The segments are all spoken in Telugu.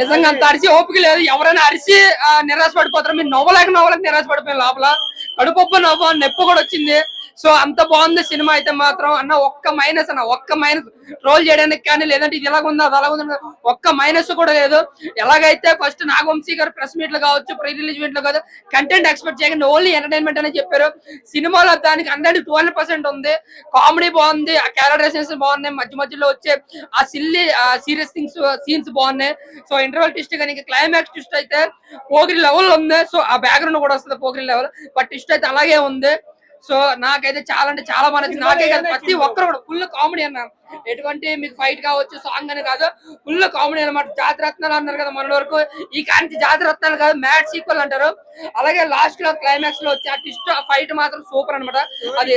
నిజంగా అంత అరిసి ఓపిక లేదు. ఎవరైనా అరిసి నిరాశపడిపోతారు. మీరు నవ్వలేక నిరాశపడిపోయిన లోపల కడుపొప్ప నవ్వు నొప్పి కూడా వచ్చింది. సో అంత బాగుంది సినిమా అయితే మాత్రం. అన్న ఒక్క మైనస్ రోల్ చేయడానికి కానీ, లేదంటే ఇది ఎలాగుందా అది అలాగుందా ఒక్క మైనస్ కూడా లేదు. ఎలాగైతే ఫస్ట్ నాగవంశీ గారు ప్రెస్ మీట్లు కావచ్చు, ప్రీ రిలీజ్ మీట్లు కాదు, కంటెంట్ ఎక్స్పెక్ట్ చేయకుండా ఓన్లీ ఎంటర్టైన్మెంట్ అని చెప్పారు. సినిమాలో దానికి 100-200% ఉంది. కామెడీ బాగుంది, ఆ క్యారెక్టరైజేషన్స్ బాగున్నాయి, మధ్య మధ్యలో వచ్చే ఆ సిల్లీ సీరియస్ సీన్స్ బాగున్నాయి. సో ఇంటర్వల్ ట్విస్ట్ కానీ క్లైమాక్స్ ట్విస్ట్ అయితే పోగిరి లెవెల్ ఉంది. సో ఆ బ్యాక్గ్రౌండ్ కూడా వస్తుంది పోగిరి లెవెల్, బట్ ట్విస్ట్ అయితే అలాగే ఉంది. సో నాకైతే చాలా అంటే చాలా బాగా నచ్చింది. నాకే కాదు ప్రతి ఒక్కరు కూడా ఫుల్ కామెడీ అన్న. ఎటువంటి మీకు ఫైట్ కావచ్చు, సాంగ్ అని కాదు, ఫుల్ కామెడీ అనమాట. జాతిరత్నాలు అన్నారు కదా మన వరకు, ఈ కాంతి జాతిరత్నాలు కాదు మ్యాడ్ సీక్వెల్ అంటారు. అలాగే లాస్ట్ లో క్లైమాక్స్ లో వచ్చి ఆ ట్విస్ట్ ఆ ఫైట్ మాత్రం సూపర్ అనమాట. అది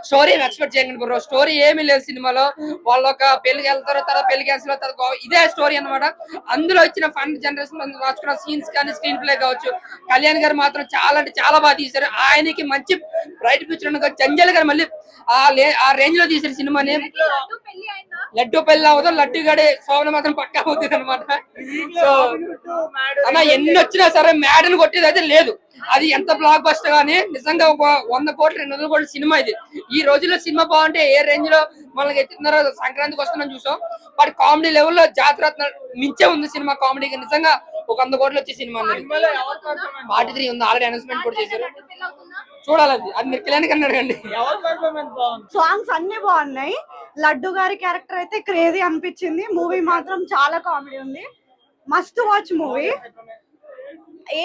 స్టోరీ ఎక్స్పెక్ట్ చేయండి బ్రో, స్టోరీ ఏమీ లేదు సినిమాలో. వాళ్ళు ఒక పెళ్లికి వెళ్తారు, తర్వాత పెళ్లి క్యాన్సిల్ అవుతారు, ఇదే స్టోరీ అనమాట. అందులో వచ్చిన ఫన్ జనరేషన్ రాసుకున్న సీన్స్ కానీ స్క్రీన్ ప్లే కావచ్చు, కళ్యాణ్ గారు మాత్రం చాలా అంటే చాలా బాగా తీశారు. ఆయనకి మంచి బ్రైట్ ఫ్యూచర్ జంజల్ గారు మళ్ళీ ఆ రేంజ్ లో తీశారు సినిమాని. లడ్డు పెళ్లి అవ్వదు, లడ్డు గడి సోమన మాత్రం పక్కా అవుతుంది అనమాట. సో అన్న ఎన్ని వచ్చినా సరే మ్యాడల్ కొట్టేది అయితే లేదు. అది ఎంత బ్లాక్ బస్టర్ గానీ నిజంగా ఒక 100 కోట్లు 200 కోట్ల సినిమా ఇది. ఈ రోజుల్లో సినిమా బాగుంటే ఏ రేంజ్ లో మనకి ఎత్తున్నారో సంక్రాంతికి వస్తున్నాం చూసాం. బట్ కామెడీ లెవెల్లో జాతరత్న మించే ఉంది సినిమా కామెడీకి. నిజంగా ఒక 100 కోట్లు వచ్చే సినిమా. 43 ఉంది, ఆల్రెడీ అనౌన్స్మెంట్ కూడా చేశారు. చూడాలి, అది మీరు కళ్యాణ్ అన్నాడు అండి. సాంగ్స్ అన్ని బాగున్నాయి. లడ్డు గారి క్యారెక్టర్ అయితే క్రేజీ అనిపించింది. మూవీ మాత్రం చాలా కామెడీ ఉంది. Must watch movie.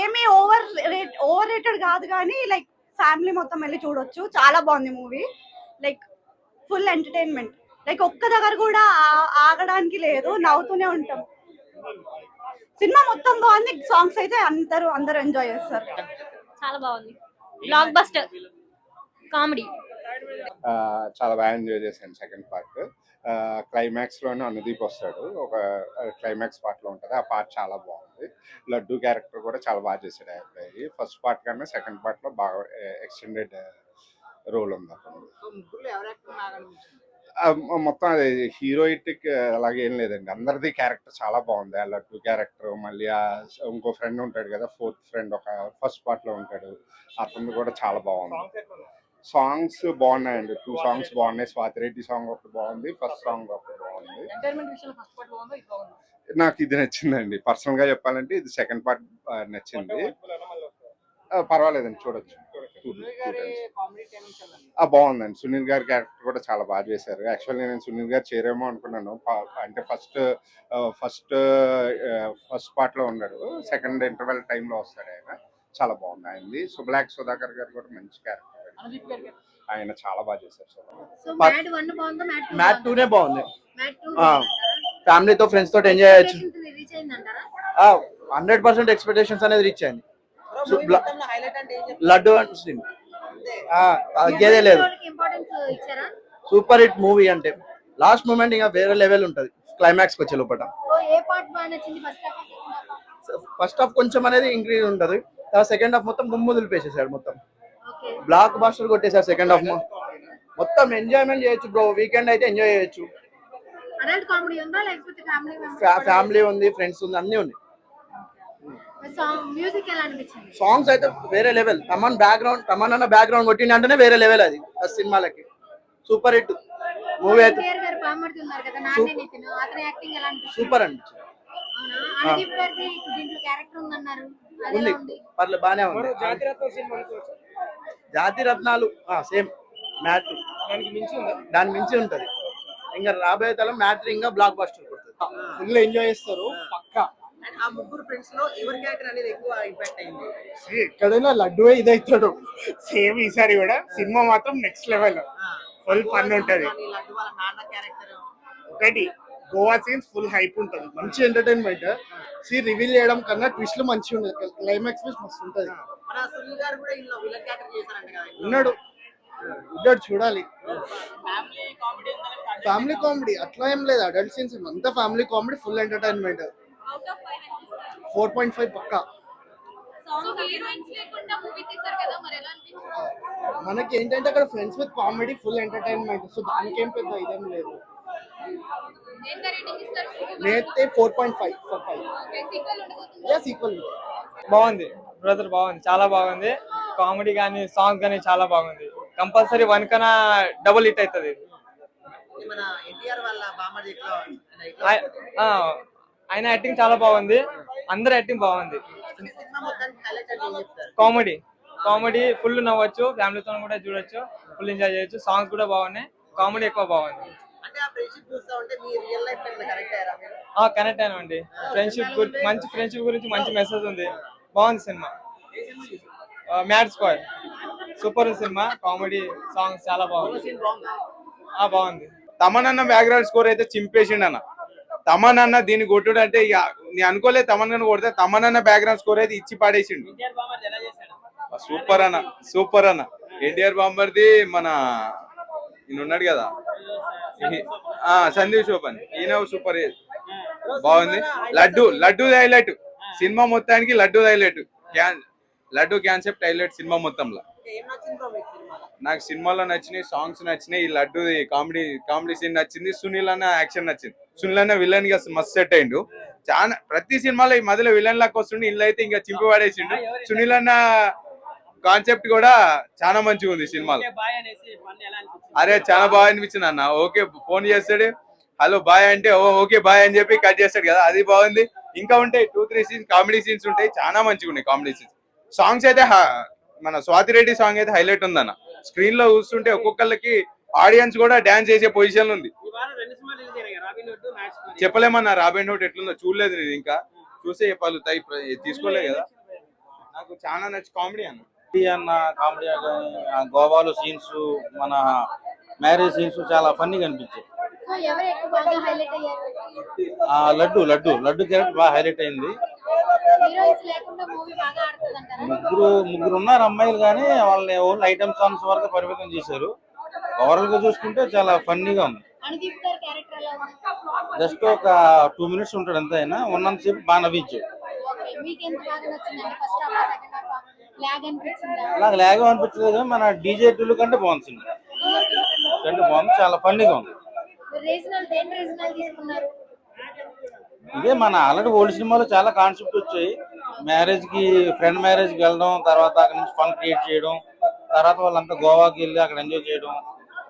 ఏమీ ఓవర్ రేటెడ్ కాదు కానీ లైక్ ఫ్యామిలీ మొత్తం వెళ్ళి చూడొచ్చు. చాలా బాగుంది movie. Like full entertainment. Like ఒక్క దగ్గర కూడా ఆగడానికి లేదు, నవ్వుతూనే ఉంటాం. సినిమా మొత్తం బాగుంది. సాంగ్స్ అయితే అందరూ ఎంజాయ్ చేస్తారు. చాలా బాగుంది. Block buster comedy. చాలా బాగా ఎంజాయ్ చేశాను సెకండ్ పార్ట్. క్లైమాక్స్ లోనే అనుదీప్ వస్తాడు, ఒక క్లైమాక్స్ పార్ట్ లో ఉంటది. ఆ పార్ట్ చాలా బాగుంది. లడ్డు క్యారెక్టర్ కూడా చాలా బాగా చేశాడు ఆ అబ్బాయి. ఫస్ట్ పార్ట్ కన్నా సెకండ్ పార్ట్ లో బాగా ఎక్స్టెండెడ్ రోల్ ఉంది అతను. మొత్తం అది హీరోయిటిక్ అలాగే ఏం లేదండి, అందరిది క్యారెక్టర్ చాలా బాగుంది. ఆ లడ్డు క్యారెక్టర్, మళ్ళీ ఇంకో ఫ్రెండ్ ఉంటాడు కదా, ఫోర్త్ ఫ్రెండ్, ఒక ఫస్ట్ పార్ట్ లో ఉంటాడు, అతను కూడా చాలా బాగుంది. సాంగ్స్ బాగున్నాయండి, 2 సాంగ్స్ బాగున్నాయి. స్వాతిరెడ్డి సాంగ్ ఒకటి బాగుంది, ఫస్ట్ సాంగ్ ఒకటి బాగుంది. నాకు ఇది నచ్చిందండి, పర్సనల్ గా చెప్పాలంటే ఇది సెకండ్ పార్ట్ నచ్చింది. పర్వాలేదండి, చూడొచ్చు. బాగుందండి. సునీల్ గారి క్యారెక్టర్ కూడా చాలా బాగా చేశారు. యాక్చువల్లీ నేను సునీల్ గారు చేరేమో అనుకున్నాను. అంటే ఫస్ట్ పార్ట్ లో ఉన్నాడు, సెకండ్ ఇంటర్వెల్ టైమ్ లో వస్తాడు ఆయన. చాలా బాగుంది ఆయనది. బ్లాక్ సుధాకర్ గారు కూడా మంచి క్యారెక్టర్, ఆయన చాలా బాగా చేశారు. మ్యాట్ 2 బాగుంది. ఫ్యామిలీతో ఫ్రెండ్స్ తోటి ఎంజాయ్ చేయొచ్చు. 100% ఎక్స్పెక్టేషన్స్ అనేది రీచ్ అయింది. లడ్డు అంటే తగ్గేదే లేదు. Super hit movie. అంటే లాస్ట్ మూమెంట్ ఇంకా వేరే లెవెల్ ఉంటది క్లైమాక్స్ వచ్చే లోపల. ఫస్ట్ హాఫ్ కొంచెం అనేది ఇంక్రీజ్ ఉంటది, సెకండ్ హాఫ్ మొత్తం గుమ్ము దులిపేసేసాడు. మొత్తం బ్లాక్ బస్టర్ కొట్టేసారు. సెకండ్ హాఫ్ మొత్తం ఎంజాయ్మెంట్ చేయొచ్చు బ్రో. వీకెండ్ అయితే ఎంజాయ్ చేయొచ్చు. ఫ్యామిలీ ఉంది, ఫ్రెండ్స్ ఉంది, అన్ని ఉంది. సాంగ్స్ అయితే వేరే లెవెల్. తమన్ అన్న బ్యాక్గ్రౌండ్ కొట్టింది అంటేనే వేరే లెవెల్. అది ఫస్ట్ సినిమాలకి సూపర్ హిట్ మూవీ అయితే సూపర్ అనిపించింది. ఉంది, పర్లేదు, బానే ఉంది. జాతి రత్నాలు సేమ్ మ్యాట్, దాని మించి ఉంటది. ఇంకా రాబోయే తలం మ్యాట్ ఇంకా బ్లాక్ బస్టర్ కొడుతుంది. ఫుల్ ఎంజాయ్ చేస్తారు పక్కా. ఆ ముగ్గురు ఫ్రెండ్స్ లో ఎవరి క్యారెక్టర్ అనేది ఎక్కువ ఇంపాక్ట్ అయింది? ఎక్కడైనా లడ్డువే ఇదవుతాడు సేమ్. ఈసారి కూడా సినిమా మాత్రం నెక్స్ట్ లెవెల్, ఫుల్ ఫన్ ఉంటది. లడ్డు వాళ్ళ నాన్న క్యారెక్టర్ ఒకటి గోవా సీన్స్ ఫుల్ హైప్ ఉంటది, మంచి ఎంటర్టైన్మెంట్. రివీల్ చేయడం కన్నా ట్విస్ట్లు మంచిగా ఉండదు, క్లైమాక్స్ ట్విస్ట్ మస్తు ఉంటది. మన సునీల్ గారు కూడా ఇందులో విలన్ క్యారెక్టర్ చేశారంట కదా, ఉన్నాడు చూడాలి. ఫ్యామిలీ కామెడీ అట్లా ఏం లేదు, అడల్ట్ సీన్స్ అంతా ఫ్యామిలీ కామెడీ, ఫుల్ ఎంటర్టైన్మెంట్. 4.5 పక్కా. మనకి ఏంటంటే అక్కడ friends with comedy, full entertainment. So దానికేం పెద్ద ఇదేం లేదు. నేనైతే 4.5 ఫర్ 5 సీక్వెల్ బాగుంది బ్రదర్, బాగుంది, చాలా బాగుంది. కామెడీ కానీ సాంగ్ కానీ చాలా బాగుంది. కంపల్సరీ 1 కన్నా డబుల్ హిట్ అవుతుంది. మన ఎన్టీఆర్ వాళ్ళ బామ్మర్ది ఎట్లా ఆయన యాక్టింగ్ చాలా బాగుంది, అందరు యాక్టింగ్ బాగుంది. సినిమా మొత్తానికి హైలైట్ అంటే ఏం చెప్తారు? కామెడీ ఫుల్ నవ్వచ్చు, ఫ్యామిలీతో కూడా చూడొచ్చు, ఫుల్ ఎంజాయ్ చేయొచ్చు. సాంగ్స్ కూడా బాగున్నాయి, కామెడీ ఎక్కువ బాగుంది. అంటే ఆ ఫ్రెండ్షిప్ చూస్తా ఉంటే మీ రియల్ లైఫ్ కరెక్ట్ అయ్యారా మీరు? కనెక్ట్ అయినామండి. మంచి ఫ్రెండ్షిప్ గురించి మంచి మెసేజ్ ఉంది. బాగుంది cinema. Mad squad super cinema, comedy songs చాలా బాగుంది. బాగుంది. తమన్ అన్న బ్యాక్గ్రౌండ్ స్కోర్ అయితే చింపేసిండు అన్న. తమన్ అన్న దీన్ని కొట్టుడు అంటే ఇక నేను అనుకోలేదు తమన్ అన్న కొడితే, తమన్ అన్న బ్యాక్గ్రౌండ్ స్కోర్ అయితే ఇచ్చి పాడేసిండు. సూపర్ అన్న. ఎన్టీఆర్ బాంబర్ది మన ఈయన ఉన్నాడు కదా సందీప్ శోభన్, ఈయన సూపర్. బాగుంది. లడ్డు హైలైట్ సినిమా మొత్తానికి. లడ్డు కాన్సెప్ట్ హైలైట్ సినిమా మొత్తంలో. ఏం నచ్చింది బ్రో మీకు సినిమాలో? నాకు సినిమాలో నచ్చినాయి, సాంగ్స్ నచ్చినాయి, ఈ లడ్డు కామెడీ సీన్ నచ్చింది, సునీల్ అన్న యాక్షన్ నచ్చింది. సునీల్ అన్న విలన్ గా మస్తు సెట్ అయిండు. చాలా ప్రతి సినిమాలో ఈ మధ్యలో విలన్ లాగా వస్తుండే, ఇల్లు అయితే ఇంకా చింపి పడేసిండు. సునీల్ అన్న కాన్సెప్ట్ కూడా చాలా మంచిగా ఉంది సినిమాలో. అరే చాలా బాగా అనిపించింది అన్న. ఓకే ఫోన్ చేస్తాడు, హలో బాయ్ అంటే ఓకే బాయ్ అని చెప్పి కట్ చేస్తాడు కదా, అది బాగుంది. ఇంకా ఉంటాయి 2-3 సీన్స్, కామెడీ సీన్స్ ఉంటాయి, చాలా మంచిగా ఉన్నాయి కామెడీ సీన్స్. సాంగ్స్ అయితే మన స్వాతి రెడ్డి సాంగ్ అయితే హైలైట్ ఉందన్న. స్క్రీన్ లో చూస్తుంటే ఒక్కొక్కరికి ఆడియన్స్ కూడా డాన్స్ చేసే పొజిషన్ ఉంది. చెప్పలేమన్నా రాబిన్ హుడ్ ఎట్లుందో చూడలేదు నేను, ఇంకా చూసే చెప్పాలి తీసుకోలేదు కదా. నాకు చాలా నచ్చి కామెడీ అన్న కామెడీ గోవాలో సీన్స్, మన మ్యారేజ్ సీన్స్ చాలా ఫన్నీగా అనిపించాయి. లడ్డు క్యారెక్టర్ బాగా హైలైట్ అయింది. ముగ్గురు ఉన్నారు అమ్మాయిలు, కానీ వాళ్ళని ఓన్లీ ఐటమ్ సాంగ్స్ వరకు పరిమితం చేశారు. ఓవరాల్ గా చూసుకుంటే చాలా ఫన్నీగా ఉంది. జస్ట్ ఒక 2 minutes ఉంటాడు అంతే, అయినా ఉన్నంతసేపు బాగా నవ్వించాడు. లాగ్ అనిపించలేదు, కానీ మన డీజే టూలు కంటే బాగుంది సినిమా. బాగుంది, చాలా ఫన్నీగా ఉంది. ఇదే మన ఆల్రెడీ ఓల్డ్ సినిమాలో చాలా కాన్సెప్ట్ వచ్చాయి. మ్యారేజ్ కి ఫ్రెండ్ మ్యారేజ్ కి వెళ్ళడం, తర్వాత అక్కడ నుంచి ఫన్ క్రియేట్ చేయడం, తర్వాత వాళ్ళంతా గోవాకి వెళ్ళి అక్కడ ఎంజాయ్ చేయడం,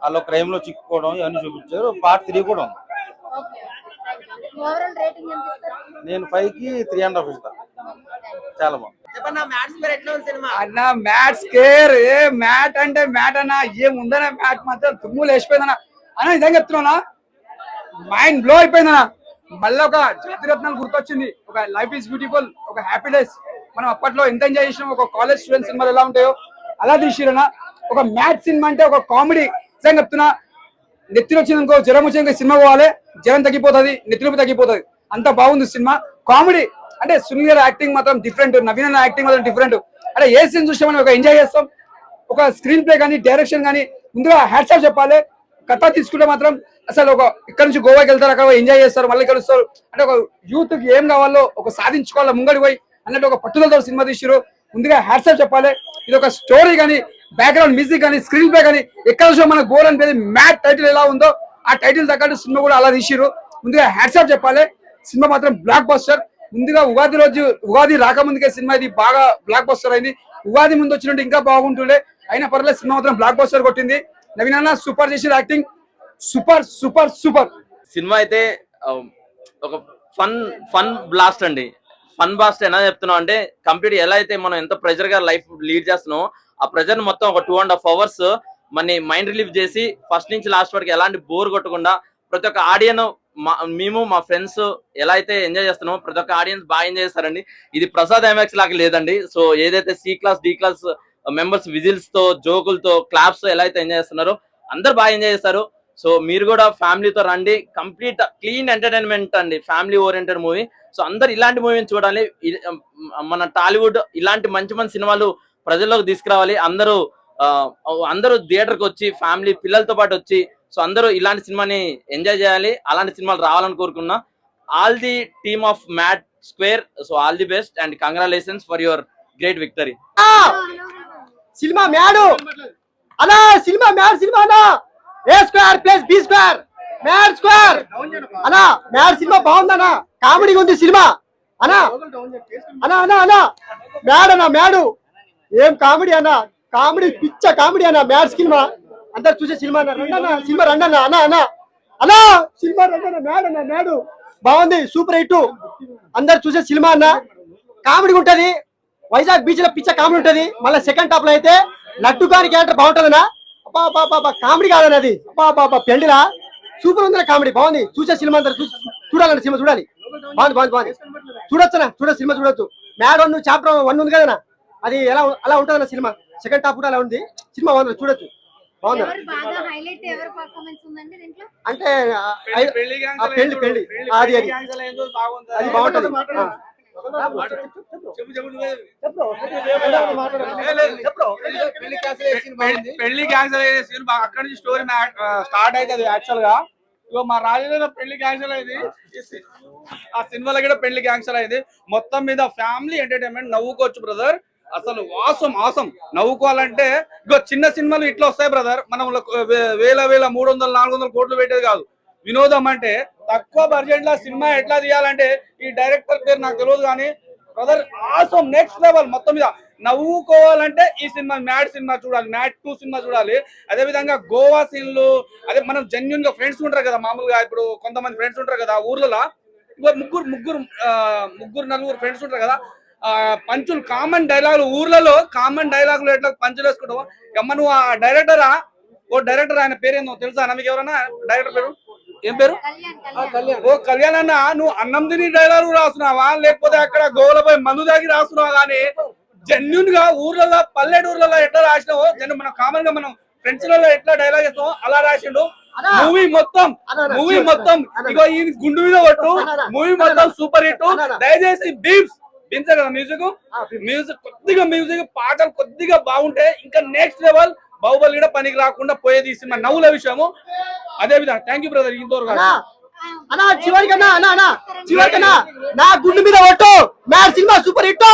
వాళ్ళు క్రైమ్ లో చిక్కుకోవడం, ఇవన్నీ చూపించారు. పార్ట్ 3 కూడా ఉంది. నేను 5కి 3.5 ఇస్తాను. చాలా బాగుంది. చెప్పన్నా మ్యాథ్స్ పేరు ఎట్లా ఉంది సినిమా? అన్న మ్యాట్ స్కేర్ మ్యాట్ అంటే మ్యాట్ అన్న, ఏముందన్న మ్యాట్ మాత్రం తుమ్ములు వేసిపోయిందన్న అన్న. నిజంగా చెప్తున్నా, మైండ్ బ్లో అయిపోయిందన్న. మళ్ళీ ఒక జాతిరత్నాలు గుర్తొచ్చింది. ఒక లైఫ్ ఈజ్ బ్యూటిఫుల్, ఒక హ్యాపీనెస్. మనం అప్పట్లో ఎంత ఎంజాయ్ చేసినాం, ఒక కాలేజ్ స్టూడెంట్ సినిమాలు ఎలా ఉంటాయో అలా తీసిరన్న. ఒక మ్యాట్ సినిమా అంటే ఒక కామెడీ. నిజంగా చెప్తున్నా, నెత్తిలో వచ్చింది ఇంకో జ్వరం వచ్చింది, సినిమా పోవాలి, జ్వరం తగ్గిపోతుంది, నెత్తిలోకి తగ్గిపోతుంది, అంత బాగుంది సినిమా. కామెడీ అంటే సునీల్ గారి యాక్టింగ్ మాత్రం డిఫరెంట్, నవీన్ అన్న యాక్టింగ్ మాత్రం డిఫరెంట్. అంటే ఏ సీన్ చూసామని ఒక ఎంజాయ్ చేస్తాం. ఒక స్క్రీన్ ప్లే కానీ డైరెక్షన్ కానీ ముందుగా హ్యాట్స్ ఆఫ్ చెప్పాలి. కథ తీసుకుంటే మాత్రం అసలు ఒక ఇక్కడ నుంచి గోవాకి వెళ్తారు, అక్కడ ఎంజాయ్ చేస్తారు, మళ్ళీ కలుస్తారు. అంటే ఒక యూత్ కి ఏం కావాలో ఒక సాధించుకోవాలో ముంగడి పోయి అన్నట్టు ఒక పట్టుదలతో సినిమా తీసిరు. ముందుగా హ్యాట్స్ ఆఫ్ చెప్పాలి. ఇది ఒక స్టోరీ కానీ, బ్యాక్గ్రౌండ్ మ్యూజిక్ కానీ, స్క్రీన్ ప్లే కానీ ఎక్కడ చూసినా మనకు గోల్ అనిపేది. మ్యాట్ టైటిల్ ఎలా ఉందో ఆ టైటిల్ తగ్గట్టు సినిమా కూడా అలా తీసిరు. ముందుగా హ్యాట్స్ ఆఫ్ చెప్పాలి. సినిమా మాత్రం బ్లాక్ బస్టర్. ముందుగా ఉగాది రాకముందుకే సినిమా ఇది బాగా బ్లాక్ బస్టర్ అయింది. ఉగాది ముందు వచ్చినట్టు ఇంకా బాగుంటుండే, అయినా పర్లేదు సినిమా మాత్రం బ్లాక్ బస్టర్ కొట్టింది. నవీన్ అన్న సూపర్ చేసిన acting, super super super. Cinema అయితే ఒక ఫన్ బ్లాస్ట్ అండి. ఫన్ బ్లాస్ట్ ఎలా చెప్తున్నాం అంటే, కంప్లీట్ ఎలా అయితే మనం ఎంత ప్రెజర్ గా లైఫ్ లీడ్ చేస్తున్నామో ఆ ప్రెజర్ మొత్తం ఒక 2.5 hours మన మైండ్ రిలీఫ్ చేసి ఫస్ట్ నుంచి లాస్ట్ వరకు ఎలాంటి బోర్ కొట్టకుండా ప్రతి ఒక్క ఆడియన్, మేము మా ఫ్రెండ్స్ ఎలా అయితే ఎంజాయ్ చేస్తున్నామో ప్రతి ఒక్క ఆడియన్స్ బాగా ఎంజాయ్ చేస్తారండి. ఇది ప్రసాద్ ఐమాక్స్ లాగా లేదండి. సో ఏదైతే C class D class members whistles తో, జోకులతో, క్లాప్స్ ఎలా అయితే ఎంజాయ్ చేస్తున్నారో అందరు బాగా ఎంజాయ్ చేస్తారు. సో మీరు కూడా ఫ్యామిలీతో రండి. కంప్లీట్ క్లీన్ ఎంటర్టైన్మెంట్ అండి, ఫ్యామిలీ ఓరియంటెడ్ మూవీ. సో అందరు ఇలాంటి మూవీని చూడాలి. మన టాలీవుడ్ ఇలాంటి మంచి మంచి సినిమాలు ప్రజల్లోకి తీసుకురావాలి. అందరూ థియేటర్కి వచ్చి ఫ్యామిలీ పిల్లలతో పాటు వచ్చి సో అందరూ ఇలాంటి సినిమాని ఎంజాయ్ చేయాలి. అలాంటి సినిమాలు రావాలని కోరుకున్నా. All the team of Mad Square, so all the best and congratulations for your great victory. Cinema Mad అలా, సినిమా మ్యాడ్ సినిమా అన్నా. A² + B² మ్యాడ్ స్క్వేర్ అన్నా, మ్యాడ్ సినిమా బాగుందన్నా, కామెడీగా ఉంది సినిమా అన్నా అన్నా అన్నా అన్నా మ్యాడ్ అన్నా మ్యాడు ఏం కామెడీ అన్నా, కామెడీ పిచ్చ కామెడీ అన్నా, మ్యాడ్ సినిమా అందరు చూసే సినిమా అన్న, రండన్నా సినిమా రండన్నా అన్నా అన్నా అన్నా సినిమా రండన్నా, మ్యాడ్ అన్నా మ్యాడు బాగుంది, సూపర్ హిట్, అందరు చూసే సినిమా అన్న, కామెడీ ఉంటది, వైజాగ్ బీచ్ లో పిచ్చ కామెడీ ఉంటది, మళ్ళీ సెకండ్ టాప్ లో అయితే లడ్డు గారి క్యారెక్టర్ బాగుంటదన్నా, అబ్బా కామెడీ కాదన్న అది, అబ్బా పెళ్లిరా సూపర్ ఉంది కామెడీ, బాగుంది, చూసే సినిమా అందరు చూడాలండి, సినిమా చూడాలి, బాగుంది చూడొచ్చనా, సినిమా చూడొచ్చు. మ్యాడ్ 1 చాప్టర్ 1 ఉంది కదనా, అది ఎలా అలా ఉంటదన్న సినిమా, సెకండ్ టాప్ కూడా అలా ఉంది, సినిమా బాగుంది చూడొచ్చు, బాగుంది. అంటే పెళ్లి అది అది బాగుంటది. పెళ్లి క్యాన్సల్ అయ్యే సీన్ అక్కడి నుంచి స్టోరీ స్టార్ట్ అవుతుంది. యాక్చువల్ గా ఇగో మా రాజులో పెళ్లి క్యాన్సల్ అయింది, ఆ సినిమాలో కూడా పెళ్లి క్యాన్సల్ అయింది. మొత్తం మీద ఫ్యామిలీ ఎంటర్టైన్మెంట్, నవ్వుకోవచ్చు బ్రదర్, అసలు ఆసం నవ్వుకోవాలంటే ఇగో చిన్న సినిమాలు ఇట్లా వస్తాయి బ్రదర్, మనం వేల 300-400 కోట్లు పెట్టేది కాదు. వినోదం అంటే తక్కువ బడ్జెట్ లో సినిమా ఎట్లా తీయాలంటే, ఈ డైరెక్టర్ పేరు నాకు తెలియదు కానీ బ్రదర్ ఆసం, నెక్స్ట్ లెవెల్. మొత్తం మీద నవ్వుకోవాలంటే ఈ సినిమా మ్యాడ్ సినిమా చూడాలి, మ్యాడ్ 2 సినిమా చూడాలి. అదే విధంగా గోవా సీన్లు, అదే మనం జెన్యున్ గా ఫ్రెండ్స్ ఉంటారు కదా, మామూలుగా ఇప్పుడు కొంతమంది ఫ్రెండ్స్ ఉంటారు కదా ఊర్లలో, ముగ్గురు నలుగురు ఫ్రెండ్స్ ఉంటారు కదా, పంచులు కామన్ డైలాగులు, ఊర్లలో కామన్ డైలాగులు ఎట్లా పంచులు వేసుకుంటావు. అమ్మ నువ్వు ఆ డైరెక్టరా, ఓ డైరెక్టర్ ఆయన పేరేందో తెలుసా మీకు ఎవరన్నా, డైరెక్టర్ పేరు ఏం పేరు? ఓ కళ్యాణ్ అన్న, నువ్వు అన్నం తిని డైలాగు రాస్తున్నావా, లేకపోతే అక్కడ గోవల పోయి మందు దాగి రాస్తున్నావా? కానీ జెన్యున్ గా ఊర్లలో పల్లెటూర్లలో ఎట్లా రాసినావో, మనం కామన్ గా మనం ఫ్రెండ్స్ లలో ఎట్లా డైలాగ్ వేస్తామో అలా రాసిండు. మూవీ మొత్తం ఇగో ఈ గుండు మీద కొట్టు, మూవీ మొత్తం సూపర్ హిట్. దయచేసి బీమ్స్ కదా మ్యూజిక్ పాటలు కొద్దిగా బాగుంటే ఇంకా నెక్స్ట్ లెవెల్, బాహుబలి కూడా పనికి రాకుండా పోయేది ఈ సినిమా, నవ్వుల విషయము. అదే విధంగా థ్యాంక్ యూ బ్రదర్. చివరికన్నా నా గుండు మీద కొట్టు, మ్యాడ్ సినిమా సూపర్ హిట్.